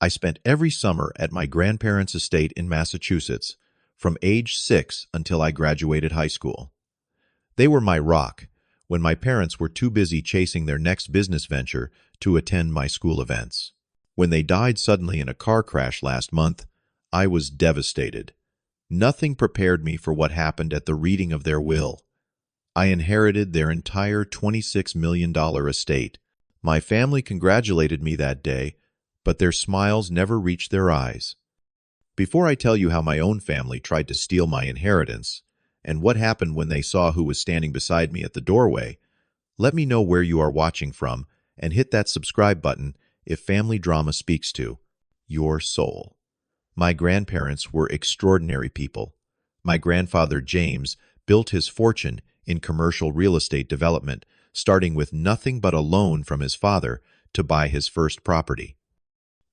I spent every summer at my grandparents' estate in Massachusetts, from age 6 until I graduated high school. They were my rock when my parents were too busy chasing their next business venture to attend my school events. When they died suddenly in a car crash last month, I was devastated. Nothing prepared me for what happened at the reading of their will. I inherited their entire $26 million estate. My family congratulated me that day, but their smiles never reached their eyes. Before I tell you how my own family tried to steal my inheritance, and what happened when they saw who was standing beside me at the doorway, let me know where you are watching from and hit that subscribe button if family drama speaks to your soul. My grandparents were extraordinary people. My grandfather, James, built his fortune in commercial real estate development, starting with nothing but a loan from his father to buy his first property.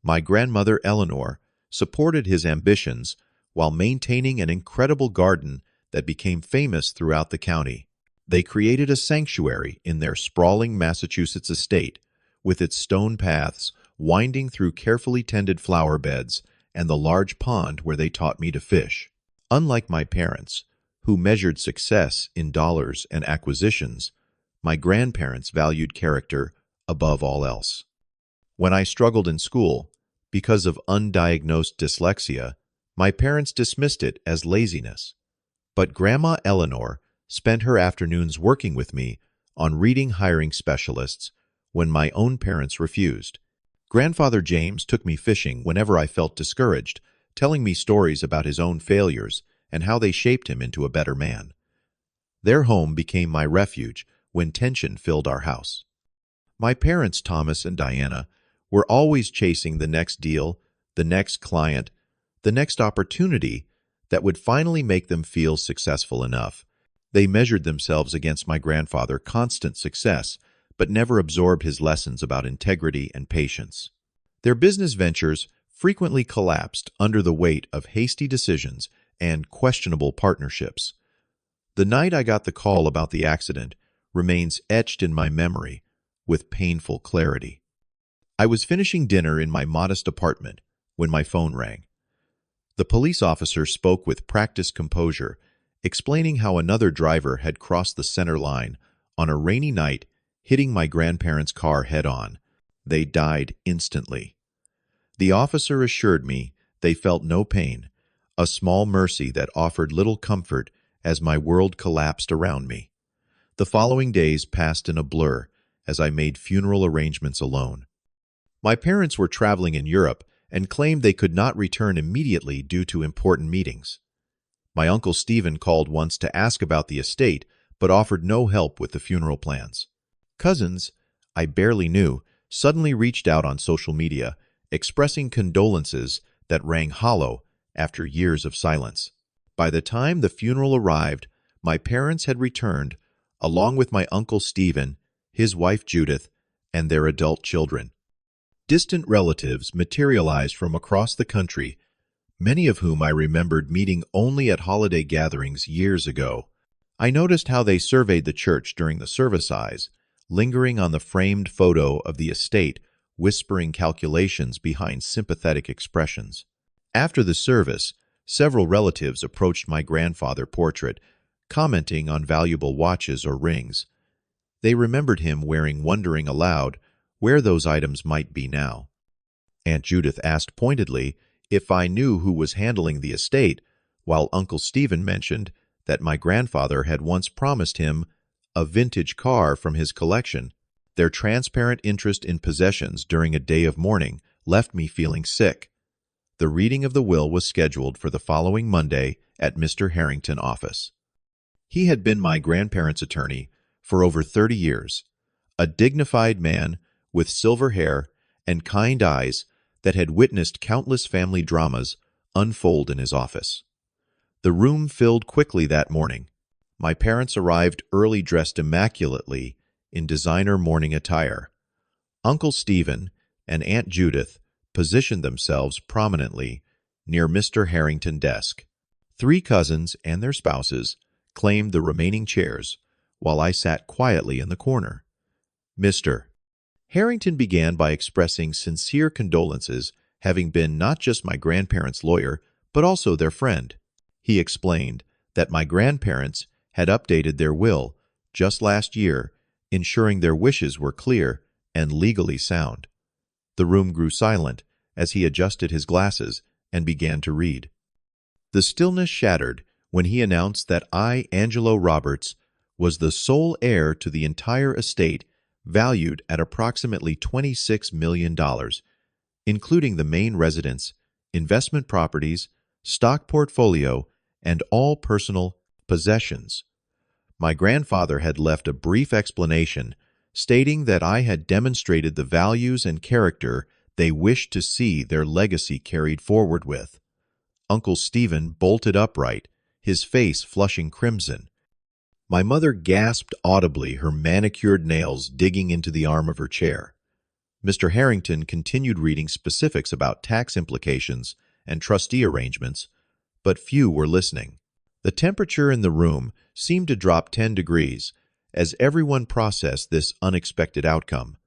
My grandmother, Eleanor, supported his ambitions while maintaining an incredible garden that became famous throughout the county. They created a sanctuary in their sprawling Massachusetts estate, with its stone paths winding through carefully tended flower beds and the large pond where they taught me to fish. Unlike my parents, who measured success in dollars and acquisitions, my grandparents valued character above all else. When I struggled in school, because of undiagnosed dyslexia, my parents dismissed it as laziness. But Grandma Eleanor spent her afternoons working with me on reading hiring specialists when my own parents refused. Grandfather James took me fishing whenever I felt discouraged, telling me stories about his own failures and how they shaped him into a better man. Their home became my refuge when tension filled our house. My parents, Thomas and Diana, were always chasing the next deal, the next client, the next opportunity that would finally make them feel successful enough. They measured themselves against my grandfather's constant success, but never absorbed his lessons about integrity and patience. Their business ventures frequently collapsed under the weight of hasty decisions and questionable partnerships. The night I got the call about the accident remains etched in my memory with painful clarity. I was finishing dinner in my modest apartment when my phone rang. The police officer spoke with practiced composure, explaining how another driver had crossed the center line on a rainy night, hitting my grandparents' car head-on. They died instantly. The officer assured me they felt no pain, a small mercy that offered little comfort as my world collapsed around me. The following days passed in a blur as I made funeral arrangements alone. My parents were traveling in Europe and claimed they could not return immediately due to important meetings. My uncle Stephen called once to ask about the estate, but offered no help with the funeral plans. Cousins I barely knew suddenly reached out on social media, expressing condolences that rang hollow after years of silence. By the time the funeral arrived, my parents had returned, along with my uncle Stephen, his wife Judith, and their adult children. Distant relatives materialized from across the country, many of whom I remembered meeting only at holiday gatherings years ago. I noticed how they surveyed the church during the service, eyes lingering on the framed photo of the estate, whispering calculations behind sympathetic expressions. After the service, several relatives approached my grandfather's portrait, commenting on valuable watches or rings. They remembered him wearing, wondering aloud where those items might be now. Aunt Judith asked pointedly if I knew who was handling the estate, while Uncle Stephen mentioned that my grandfather had once promised him a vintage car from his collection. Their transparent interest in possessions during a day of mourning left me feeling sick. The reading of the will was scheduled for the following Monday at Mr. Harrington's office. He had been my grandparents' attorney for over 30 years, a dignified man with silver hair and kind eyes that had witnessed countless family dramas unfold in his office. The room filled quickly that morning. My parents arrived early, dressed immaculately in designer morning attire. Uncle Stephen and Aunt Judith positioned themselves prominently near Mr. Harrington's desk. 3 cousins and their spouses claimed the remaining chairs, while I sat quietly in the corner. Mr. Harrington began by expressing sincere condolences having been not just my grandparents' lawyer, but also their friend. He explained that my grandparents had updated their will just last year, ensuring their wishes were clear and legally sound. The room grew silent as he adjusted his glasses and began to read. The stillness shattered when he announced that I, Angelo Roberts, was the sole heir to the entire estate, valued at approximately $26 million, including the main residence, investment properties, stock portfolio, and all personal possessions. My grandfather had left a brief explanation, stating that I had demonstrated the values and character they wished to see their legacy carried forward with. Uncle Stephen bolted upright, his face flushing crimson. My mother gasped audibly, her manicured nails digging into the arm of her chair. Mr. Harrington continued reading specifics about tax implications and trustee arrangements, but few were listening. The temperature in the room seemed to drop 10 degrees as everyone processed this unexpected outcome.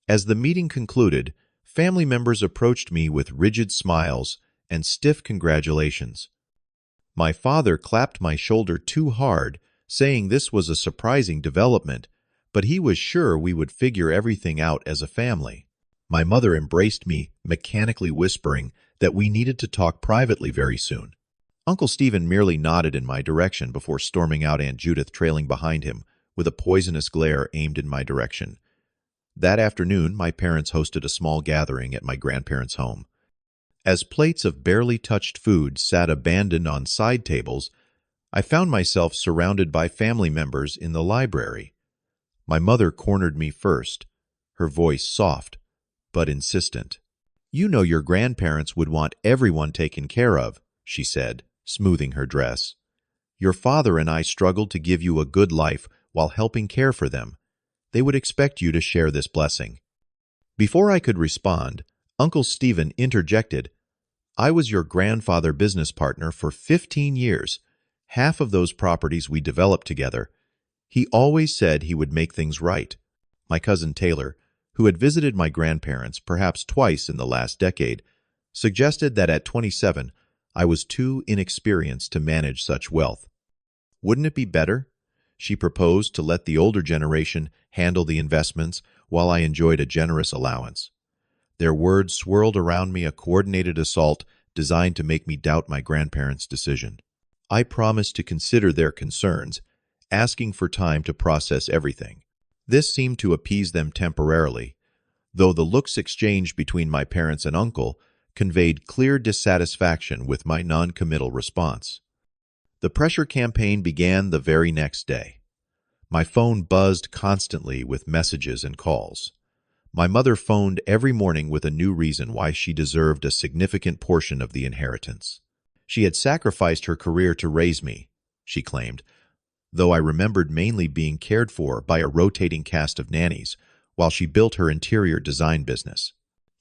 As the meeting concluded, family members approached me with rigid smiles and stiff congratulations. My father clapped my shoulder too hard, saying this was a surprising development, but he was sure we would figure everything out as a family. My mother embraced me, mechanically whispering that we needed to talk privately very soon. Uncle Stephen merely nodded in my direction before storming out, Aunt Judith trailing behind him with a poisonous glare aimed in my direction. That afternoon, my parents hosted a small gathering at my grandparents' home. As plates of barely touched food sat abandoned on side tables, I found myself surrounded by family members in the library. My mother cornered me first, her voice soft but insistent. "You know your grandparents would want everyone taken care of," she said, smoothing her dress. "Your father and I struggled to give you a good life while helping care for them. They would expect you to share this blessing." Before I could respond, Uncle Stephen interjected, "I was your grandfather business partner for 15 years. Half of those properties we developed together. He always said he would make things right." My cousin Taylor, who had visited my grandparents perhaps twice in the last decade, suggested that at 27, I was too inexperienced to manage such wealth. "Wouldn't it be better?" she proposed, "to let the older generation handle the investments while I enjoyed a generous allowance?" Their words swirled around me, a coordinated assault designed to make me doubt my grandparents' decision. I promised to consider their concerns, asking for time to process everything. This seemed to appease them temporarily, though the looks exchanged between my parents and uncle conveyed clear dissatisfaction with my non-committal response. The pressure campaign began the very next day. My phone buzzed constantly with messages and calls. My mother phoned every morning with a new reason why she deserved a significant portion of the inheritance. She had sacrificed her career to raise me, she claimed, though I remembered mainly being cared for by a rotating cast of nannies while she built her interior design business.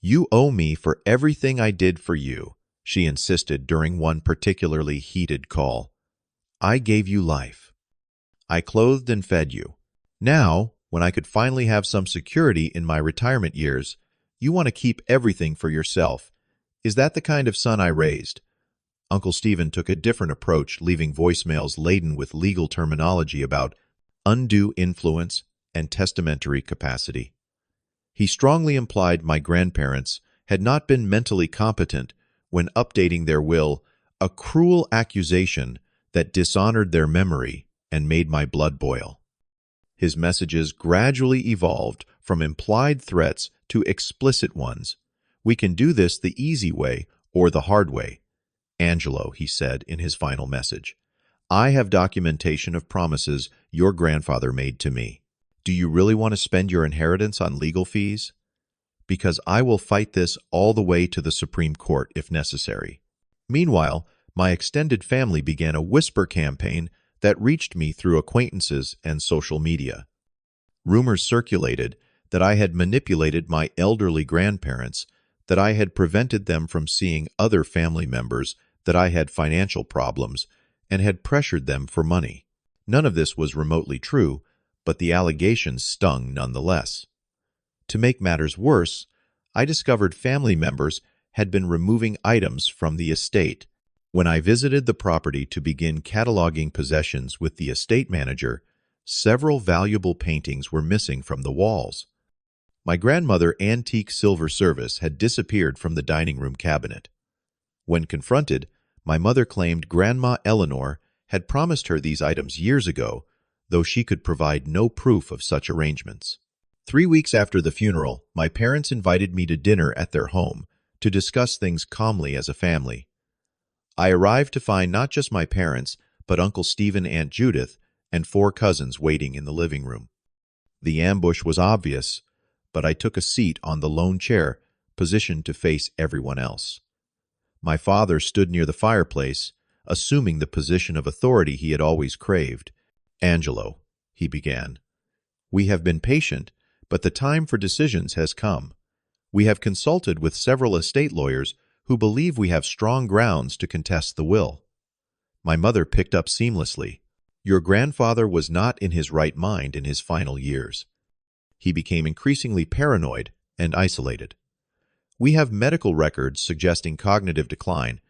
"You owe me for everything I did for you," she insisted during one particularly heated call. "I gave you life. I clothed and fed you. Now, when I could finally have some security in my retirement years, you want to keep everything for yourself. Is that the kind of son I raised?" Uncle Stephen took a different approach, leaving voicemails laden with legal terminology about undue influence and testamentary capacity. He strongly implied my grandparents had not been mentally competent when updating their will, a cruel accusation that dishonored their memory and made my blood boil. His messages gradually evolved from implied threats to explicit ones. "We can do this the easy way or the hard way. Angelo," he said in his final message, "I have documentation of promises your grandfather made to me. Do you really want to spend your inheritance on legal fees? Because I will fight this all the way to the Supreme Court if necessary." Meanwhile, my extended family began a whisper campaign that reached me through acquaintances and social media. Rumors circulated that I had manipulated my elderly grandparents, that I had prevented them from seeing other family members, that I had financial problems, and had pressured them for money. None of this was remotely true, but the allegations stung nonetheless. To make matters worse, I discovered family members had been removing items from the estate. When I visited the property to begin cataloging possessions with the estate manager, several valuable paintings were missing from the walls. My grandmother's antique silver service had disappeared from the dining room cabinet. When confronted, my mother claimed Grandma Eleanor had promised her these items years ago, though she could provide no proof of such arrangements. 3 weeks after the funeral, my parents invited me to dinner at their home to discuss things calmly as a family. I arrived to find not just my parents, but Uncle Stephen, Aunt Judith, and 4 cousins waiting in the living room. The ambush was obvious, but I took a seat on the lone chair, positioned to face everyone else. My father stood near the fireplace, assuming the position of authority he had always craved. "Angelo," he began, "we have been patient, but the time for decisions has come. We have consulted with several estate lawyers who believe we have strong grounds to contest the will." My mother picked up seamlessly. "Your grandfather was not in his right mind in his final years. He became increasingly paranoid and isolated. We have medical records suggesting cognitive decline.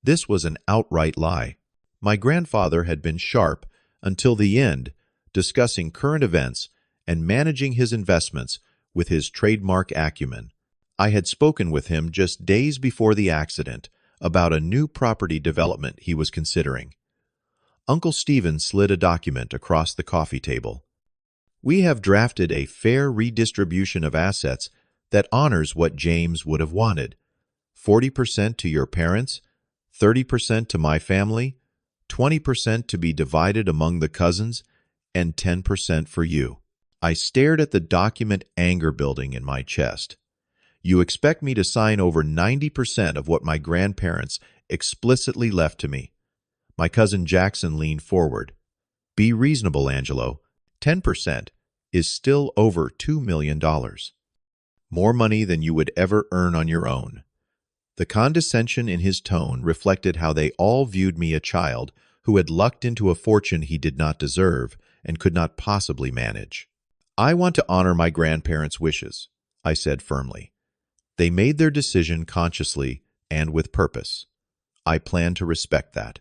This was an outright lie. My grandfather had been sharp until the end, discussing current events and managing his investments with his trademark acumen. I had spoken with him just days before the accident about a new property development he was considering." Uncle Stephen slid a document across the coffee table. "We have drafted a fair redistribution of assets that honors what James would have wanted. 40% to your parents, 30% to my family, 20% to be divided among the cousins, and 10% for you." I stared at the document, anger building in my chest. "You expect me to sign over 90% of what my grandparents explicitly left to me?" My cousin Jackson leaned forward. "Be reasonable, Angelo. 10% is still over $2 million. More money than you would ever earn on your own." The condescension in his tone reflected how they all viewed me, a child who had lucked into a fortune he did not deserve and could not possibly manage. "I want to honor my grandparents' wishes," I said firmly. "They made their decision consciously and with purpose. I plan to respect that."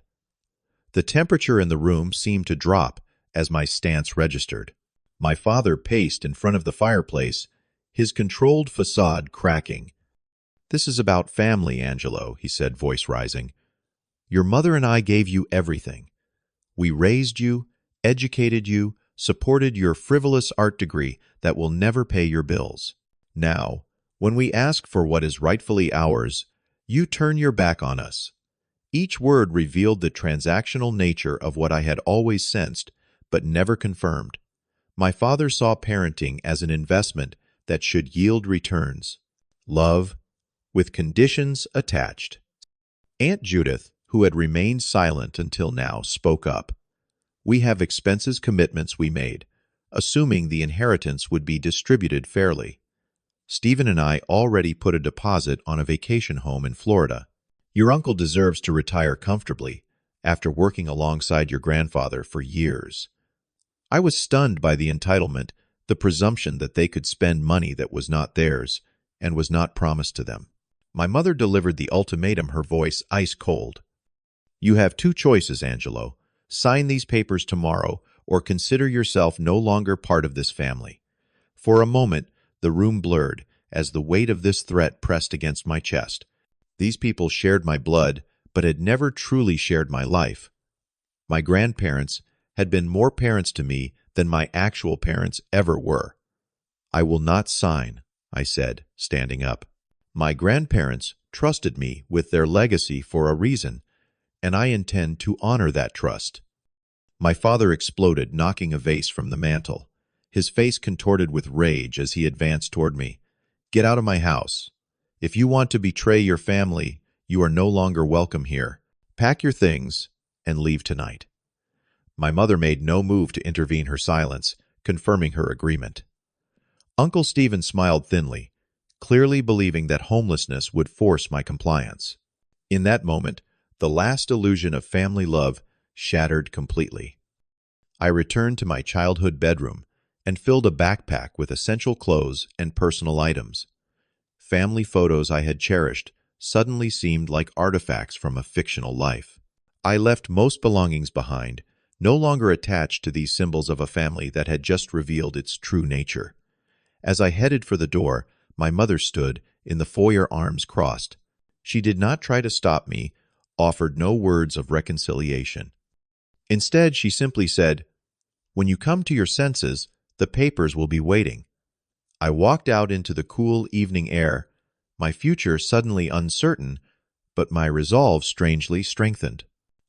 The temperature in the room seemed to drop as my stance registered. My father paced in front of the fireplace, his controlled facade cracking. "This is about family, Angelo," he said, voice rising. "Your mother and I gave you everything. We raised you, educated you, supported your frivolous art degree that will never pay your bills. Now, when we ask for what is rightfully ours, you turn your back on us." Each word revealed the transactional nature of what I had always sensed, but never confirmed. My father saw parenting as an investment that should yield returns. Love, with conditions attached. Aunt Judith, who had remained silent until now, spoke up. "We have expenses commitments we made, assuming the inheritance would be distributed fairly. Stephen and I already put a deposit on a vacation home in Florida. Your uncle deserves to retire comfortably after working alongside your grandfather for years." I was stunned by the entitlement, the presumption that they could spend money that was not theirs and was not promised to them. My mother delivered the ultimatum, her voice ice cold. "You have 2 choices, Angelo. Sign these papers tomorrow or consider yourself no longer part of this family." For a moment, the room blurred as the weight of this threat pressed against my chest. These people shared my blood, but had never truly shared my life. My grandparents had been more parents to me than my actual parents ever were. "I will not sign," I said, standing up. "My grandparents trusted me with their legacy for a reason, and I intend to honor that trust." My father exploded, knocking a vase from the mantel. His face contorted with rage as he advanced toward me. "Get out of my house. If you want to betray your family, you are no longer welcome here. Pack your things and leave tonight." My mother made no move to intervene, her silence confirming her agreement. Uncle Stephen smiled thinly, clearly believing that homelessness would force my compliance. In that moment, the last illusion of family love shattered completely. I returned to my childhood bedroom and filled a backpack with essential clothes and personal items. Family photos I had cherished suddenly seemed like artifacts from a fictional life. I left most belongings behind, no longer attached to these symbols of a family that had just revealed its true nature. As I headed for the door, my mother stood, in the foyer, arms crossed. She did not try to stop me, offered no words of reconciliation. Instead, she simply said, "When you come to your senses, the papers will be waiting." I walked out into the cool evening air, my future suddenly uncertain, but my resolve strangely strengthened.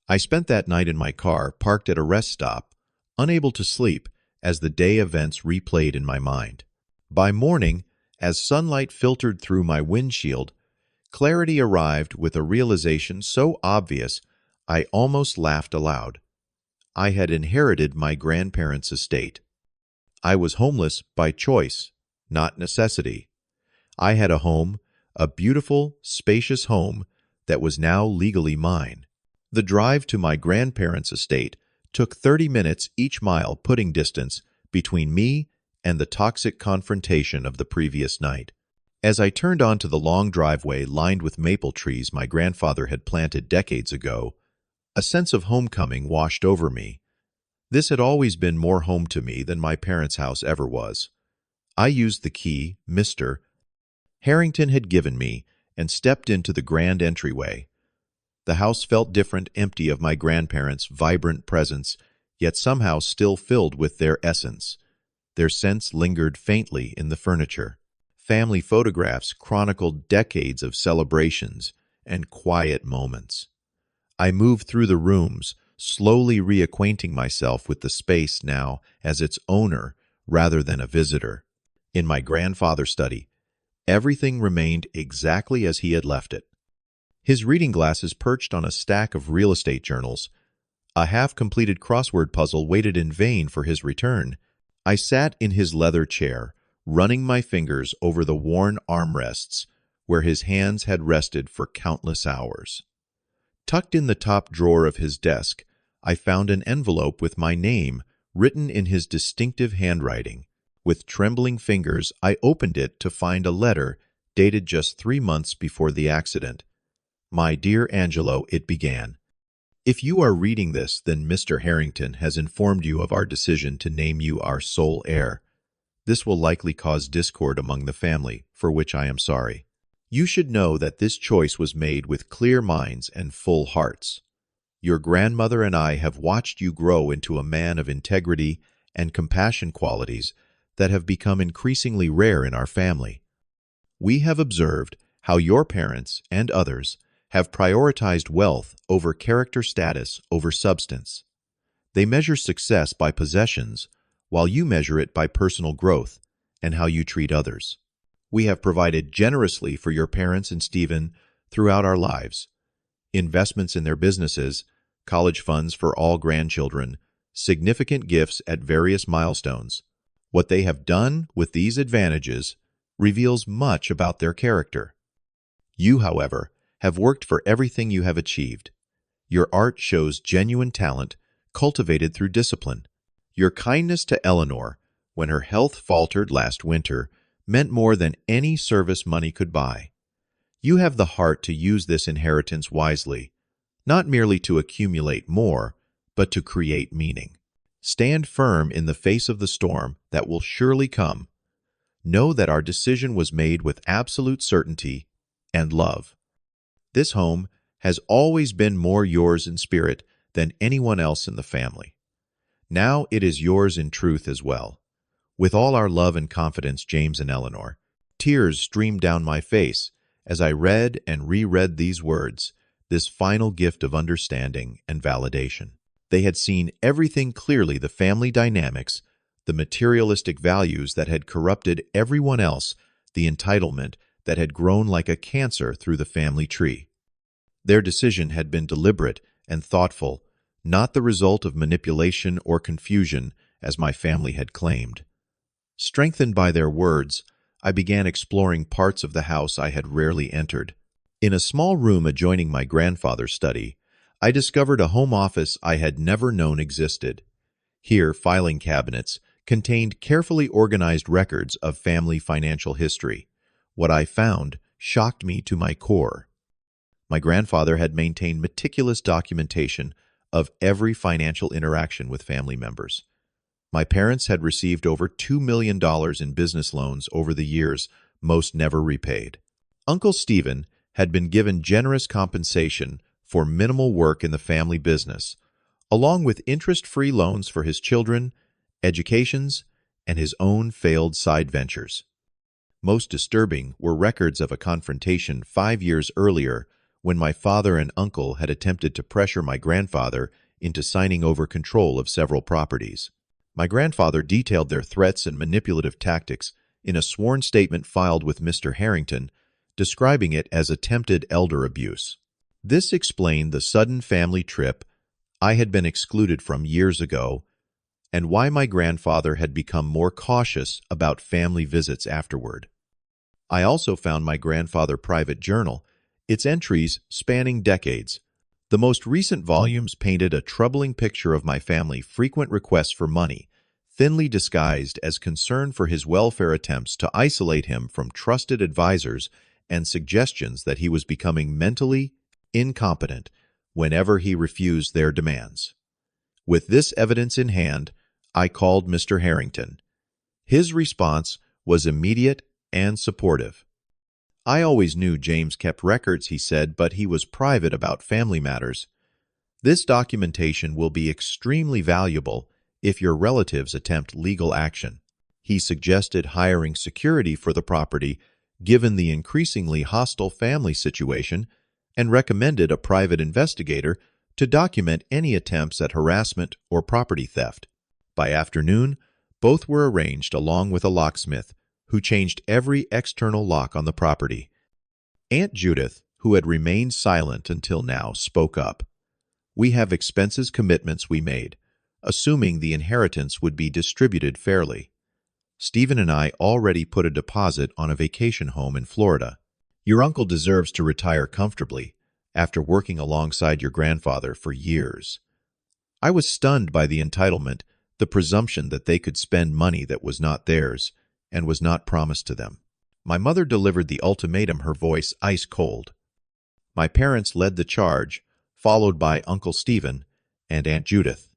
I spent that night in my car, parked at a rest stop, unable to sleep as the day events replayed in my mind. By morning, as sunlight filtered through my windshield, clarity arrived with a realization so obvious I almost laughed aloud. I had inherited my grandparents' estate. I was homeless by choice, not necessity. I had a home, a beautiful, spacious home that was now legally mine. The drive to my grandparents' estate took 30 minutes each mile, putting distance between me and the toxic confrontation of the previous night. As I turned onto the long driveway lined with maple trees my grandfather had planted decades ago, a sense of homecoming washed over me. This had always been more home to me than my parents' house ever was. I used the key Mr. Harrington had given me and stepped into the grand entryway. The house felt different, empty of my grandparents' vibrant presence, yet somehow still filled with their essence. Their scents lingered faintly in the furniture. Family photographs chronicled decades of celebrations and quiet moments. I moved through the rooms, slowly reacquainting myself with the space now as its owner rather than a visitor. In my grandfather's study, everything remained exactly as he had left it. His reading glasses perched on a stack of real estate journals. A half-completed crossword puzzle waited in vain for his return. I sat in his leather chair, running my fingers over the worn armrests where his hands had rested for countless hours. Tucked in the top drawer of his desk, I found an envelope with my name written in his distinctive handwriting. With trembling fingers, I opened it to find a letter dated just 3 months before the accident. "My dear Angelo," it began. "If you are reading this, then Mr. Harrington has informed you of our decision to name you our sole heir. This will likely cause discord among the family, for which I am sorry. You should know that this choice was made with clear minds and full hearts. Your grandmother and I have watched you grow into a man of integrity and compassion, qualities that have become increasingly rare in our family. We have observed how your parents and others have prioritized wealth over character, status over substance. They measure success by possessions, while you measure it by personal growth and how you treat others. We have provided generously for your parents and Stephen throughout our lives. Investments in their businesses, college funds for all grandchildren, significant gifts at various milestones. What they have done with these advantages reveals much about their character. You, however, have worked for everything you have achieved. Your art shows genuine talent cultivated through discipline. Your kindness to Eleanor, when her health faltered last winter, meant more than any service money could buy. You have the heart to use this inheritance wisely, not merely to accumulate more, but to create meaning. Stand firm in the face of the storm that will surely come. Know that our decision was made with absolute certainty and love. This home has always been more yours in spirit than anyone else in the family. Now it is yours in truth as well. With all our love and confidence, James and Eleanor." Tears streamed down my face as I read and reread these words, this final gift of understanding and validation. They had seen everything clearly, the family dynamics, the materialistic values that had corrupted everyone else, the entitlement that had grown like a cancer through the family tree. Their decision had been deliberate and thoughtful, not the result of manipulation or confusion, as my family had claimed. Strengthened by their words, I began exploring parts of the house I had rarely entered. In a small room adjoining my grandfather's study, I discovered a home office I had never known existed. Here, filing cabinets contained carefully organized records of family financial history. What I found shocked me to my core. My grandfather had maintained meticulous documentation of every financial interaction with family members. My parents had received over $2 million in business loans over the years, most never repaid. Uncle Stephen had been given generous compensation for minimal work in the family business, along with interest-free loans for his children, educations, and his own failed side ventures. Most disturbing were records of a confrontation 5 years earlier when my father and uncle had attempted to pressure my grandfather into signing over control of several properties. My grandfather detailed their threats and manipulative tactics in a sworn statement filed with Mr. Harrington, describing it as attempted elder abuse. This explained the sudden family trip I had been excluded from years ago and why my grandfather had become more cautious about family visits afterward. I also found my grandfather's private journal, its entries spanning decades. The most recent volumes painted a troubling picture of my family's frequent requests for money, thinly disguised as concern for his welfare, attempts to isolate him from trusted advisors, and suggestions that he was becoming mentally incompetent whenever he refused their demands. With this evidence in hand, I called Mr. Harrington. His response was immediate and supportive. "I always knew James kept records," he said, "but he was private about family matters. This documentation will be extremely valuable if your relatives attempt legal action." He suggested hiring security for the property, given the increasingly hostile family situation, and recommended a private investigator to document any attempts at harassment or property theft. By afternoon, both were arranged along with a locksmith, who changed every external lock on the property. Aunt Judith, who had remained silent until now, spoke up. "We have expenses commitments we made, assuming the inheritance would be distributed fairly. Stephen and I already put a deposit on a vacation home in Florida. Your uncle deserves to retire comfortably after working alongside your grandfather for years." I was stunned by the entitlement, the presumption that they could spend money that was not theirs and was not promised to them. My mother delivered the ultimatum, her voice ice cold. My parents led the charge, followed by Uncle Stephen and Aunt Judith.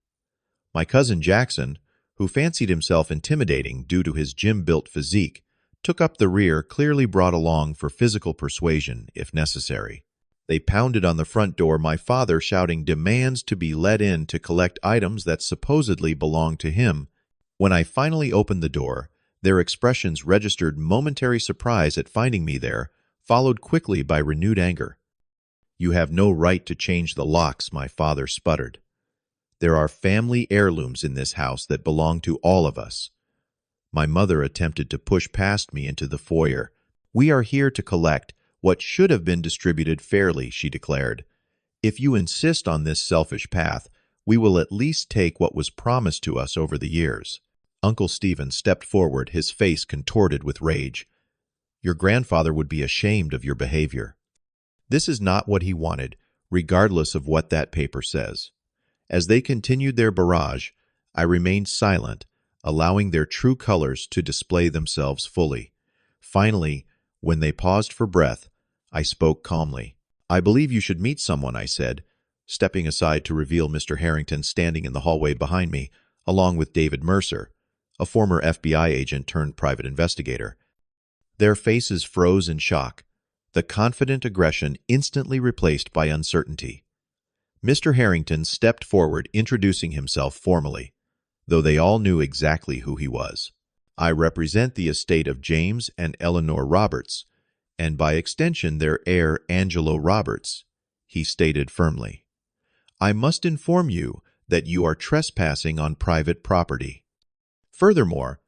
My cousin Jackson, who fancied himself intimidating due to his gym-built physique, took up the rear, clearly brought along for physical persuasion if necessary. They pounded on the front door, my father shouting demands to be let in to collect items that supposedly belonged to him. When I finally opened the door, their expressions registered momentary surprise at finding me there, followed quickly by renewed anger. "You have no right to change the locks," my father sputtered. "There are family heirlooms in this house that belong to all of us." My mother attempted to push past me into the foyer. "We are here to collect what should have been distributed fairly," she declared. "If you insist on this selfish path, we will at least take what was promised to us over the years." Uncle Stephen stepped forward, his face contorted with rage. "Your grandfather would be ashamed of your behavior. This is not what he wanted, regardless of what that paper says." As they continued their barrage, I remained silent, allowing their true colors to display themselves fully. Finally, when they paused for breath, I spoke calmly. "I believe you should meet someone," I said, stepping aside to reveal Mr. Harrington standing in the hallway behind me, along with David Mercer, a former FBI agent turned private investigator. Their faces froze in shock, the confident aggression instantly replaced by uncertainty. Mr. Harrington stepped forward, introducing himself formally, though they all knew exactly who he was. "I represent the estate of James and Eleanor Roberts, and by extension their heir Angelo Roberts," he stated firmly. "I must inform you that you are trespassing on private property. Furthermore,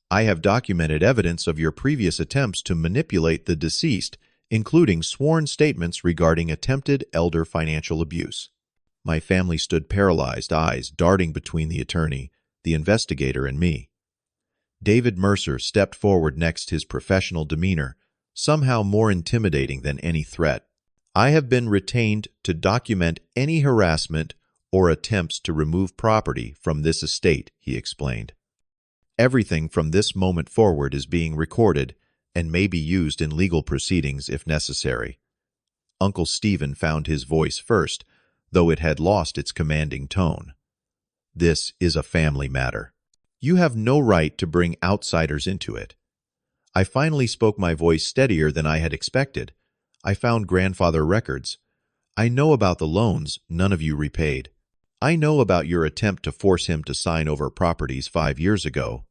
I have documented evidence of your previous attempts to manipulate the deceased, including sworn statements regarding attempted elder financial abuse." My family stood paralyzed, eyes darting between the attorney, the investigator, and me. David Mercer stepped forward next, his professional demeanor somehow more intimidating than any threat. "I have been retained to document any harassment or attempts to remove property from this estate," he explained. "Everything from this moment forward is being recorded and may be used in legal proceedings if necessary." Uncle Stephen found his voice first, though it had lost its commanding tone. "This is a family matter. You have no right to bring outsiders into it." I finally spoke, my voice steadier than I had expected. "I found grandfather records. I know about the loans none of you repaid. I know about your attempt to force him to sign over properties 5 years ago.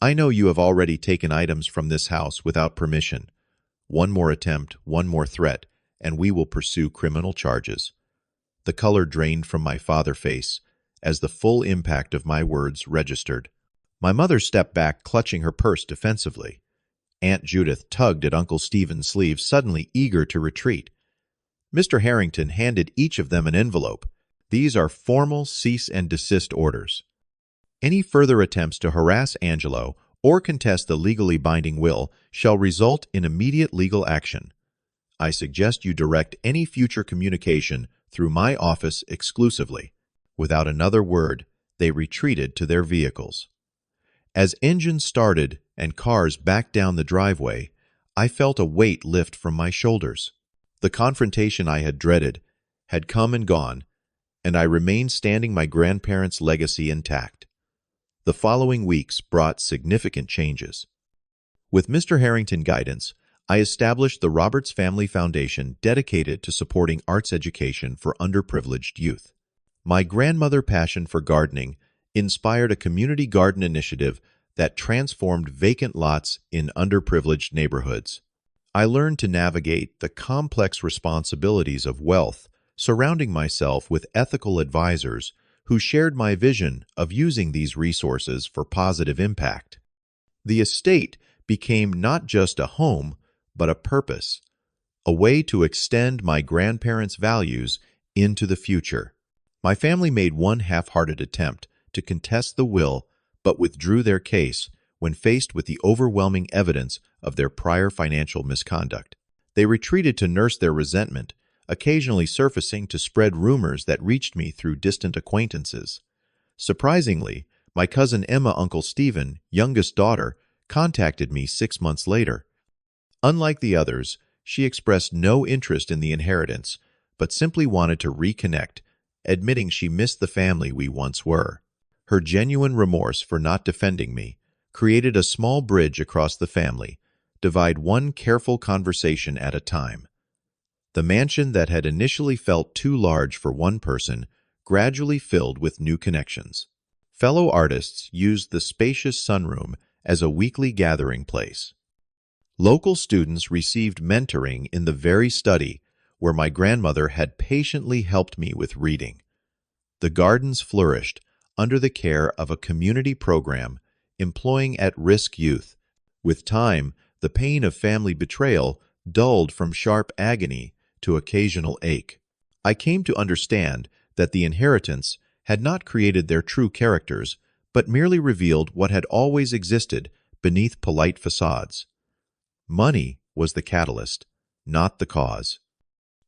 I know you have already taken items from this house without permission. One more attempt, one more threat, and we will pursue criminal charges." The color drained from my father's face as the full impact of my words registered. My mother stepped back, clutching her purse defensively. Aunt Judith tugged at Uncle Stephen's sleeve, suddenly eager to retreat. Mr. Harrington handed each of them an envelope. "These are formal cease and desist orders. Any further attempts to harass Angelo or contest the legally binding will shall result in immediate legal action. I suggest you direct any future communication through my office exclusively." Without another word, they retreated to their vehicles. As engines started and cars backed down the driveway, I felt a weight lift from my shoulders. The confrontation I had dreaded had come and gone, and I remained standing, my grandparents' legacy intact. The following weeks brought significant changes. With Mr. Harrington's guidance, I established the Roberts Family Foundation, dedicated to supporting arts education for underprivileged youth. My grandmother's passion for gardening inspired a community garden initiative that transformed vacant lots in underprivileged neighborhoods. I learned to navigate the complex responsibilities of wealth, surrounding myself with ethical advisors who shared my vision of using these resources for positive impact. The estate became not just a home, but a purpose, a way to extend my grandparents' values into the future. My family made one half-hearted attempt to contest the will, but withdrew their case when faced with the overwhelming evidence of their prior financial misconduct. They retreated to nurse their resentment, occasionally surfacing to spread rumors that reached me through distant acquaintances. Surprisingly, my cousin Emma, Uncle Stephen, youngest daughter, contacted me 6 months later. Unlike the others, she expressed no interest in the inheritance, but simply wanted to reconnect, admitting she missed the family we once were. Her genuine remorse for not defending me created a small bridge across the family, divide one careful conversation at a time. The mansion that had initially felt too large for one person gradually filled with new connections. Fellow artists used the spacious sunroom as a weekly gathering place. Local students received mentoring in the very study where my grandmother had patiently helped me with reading. The gardens flourished under the care of a community program employing at-risk youth. With time, the pain of family betrayal dulled from sharp agony to occasional ache. I came to understand that the inheritance had not created their true characters, but merely revealed what had always existed beneath polite facades. Money was the catalyst, not the cause.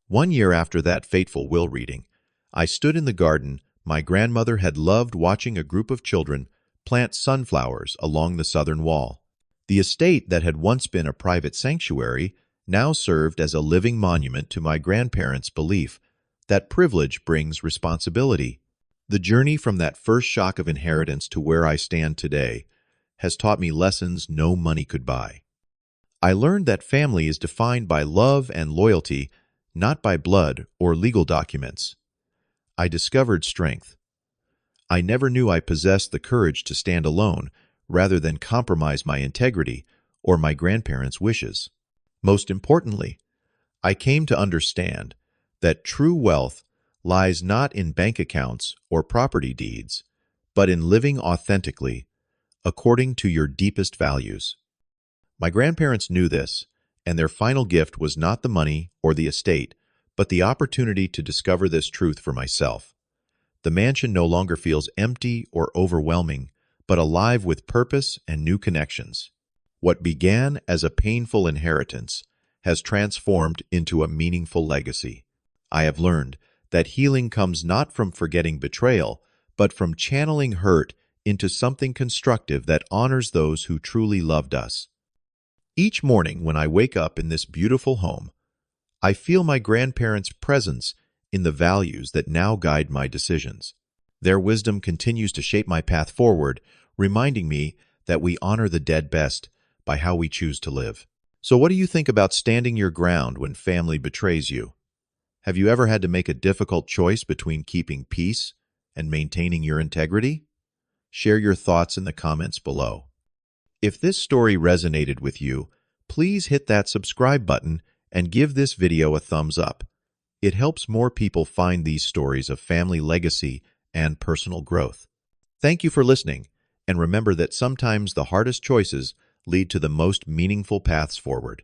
1 year after that fateful will reading, I stood in the garden my grandmother had loved, watching a group of children plant sunflowers along the southern wall. The estate that had once been a private sanctuary now served as a living monument to my grandparents' belief that privilege brings responsibility. The journey from that first shock of inheritance to where I stand today has taught me lessons no money could buy. I learned that family is defined by love and loyalty, not by blood or legal documents. I discovered strength. I never knew I possessed the courage to stand alone rather than compromise my integrity or my grandparents' wishes. Most importantly, I came to understand that true wealth lies not in bank accounts or property deeds, but in living authentically, according to your deepest values. My grandparents knew this, and their final gift was not the money or the estate, but the opportunity to discover this truth for myself. The mansion no longer feels empty or overwhelming, but alive with purpose and new connections. What began as a painful inheritance has transformed into a meaningful legacy. I have learned that healing comes not from forgetting betrayal, but from channeling hurt into something constructive that honors those who truly loved us. Each morning when I wake up in this beautiful home, I feel my grandparents' presence in the values that now guide my decisions. Their wisdom continues to shape my path forward, reminding me that we honor the dead best by how we choose to live. So what do you think about standing your ground when family betrays you? Have you ever had to make a difficult choice between keeping peace and maintaining your integrity? Share your thoughts in the comments below. If this story resonated with you, please hit that subscribe button and give this video a thumbs up. It helps more people find these stories of family legacy and personal growth. Thank you for listening, and remember that sometimes the hardest choices lead to the most meaningful paths forward.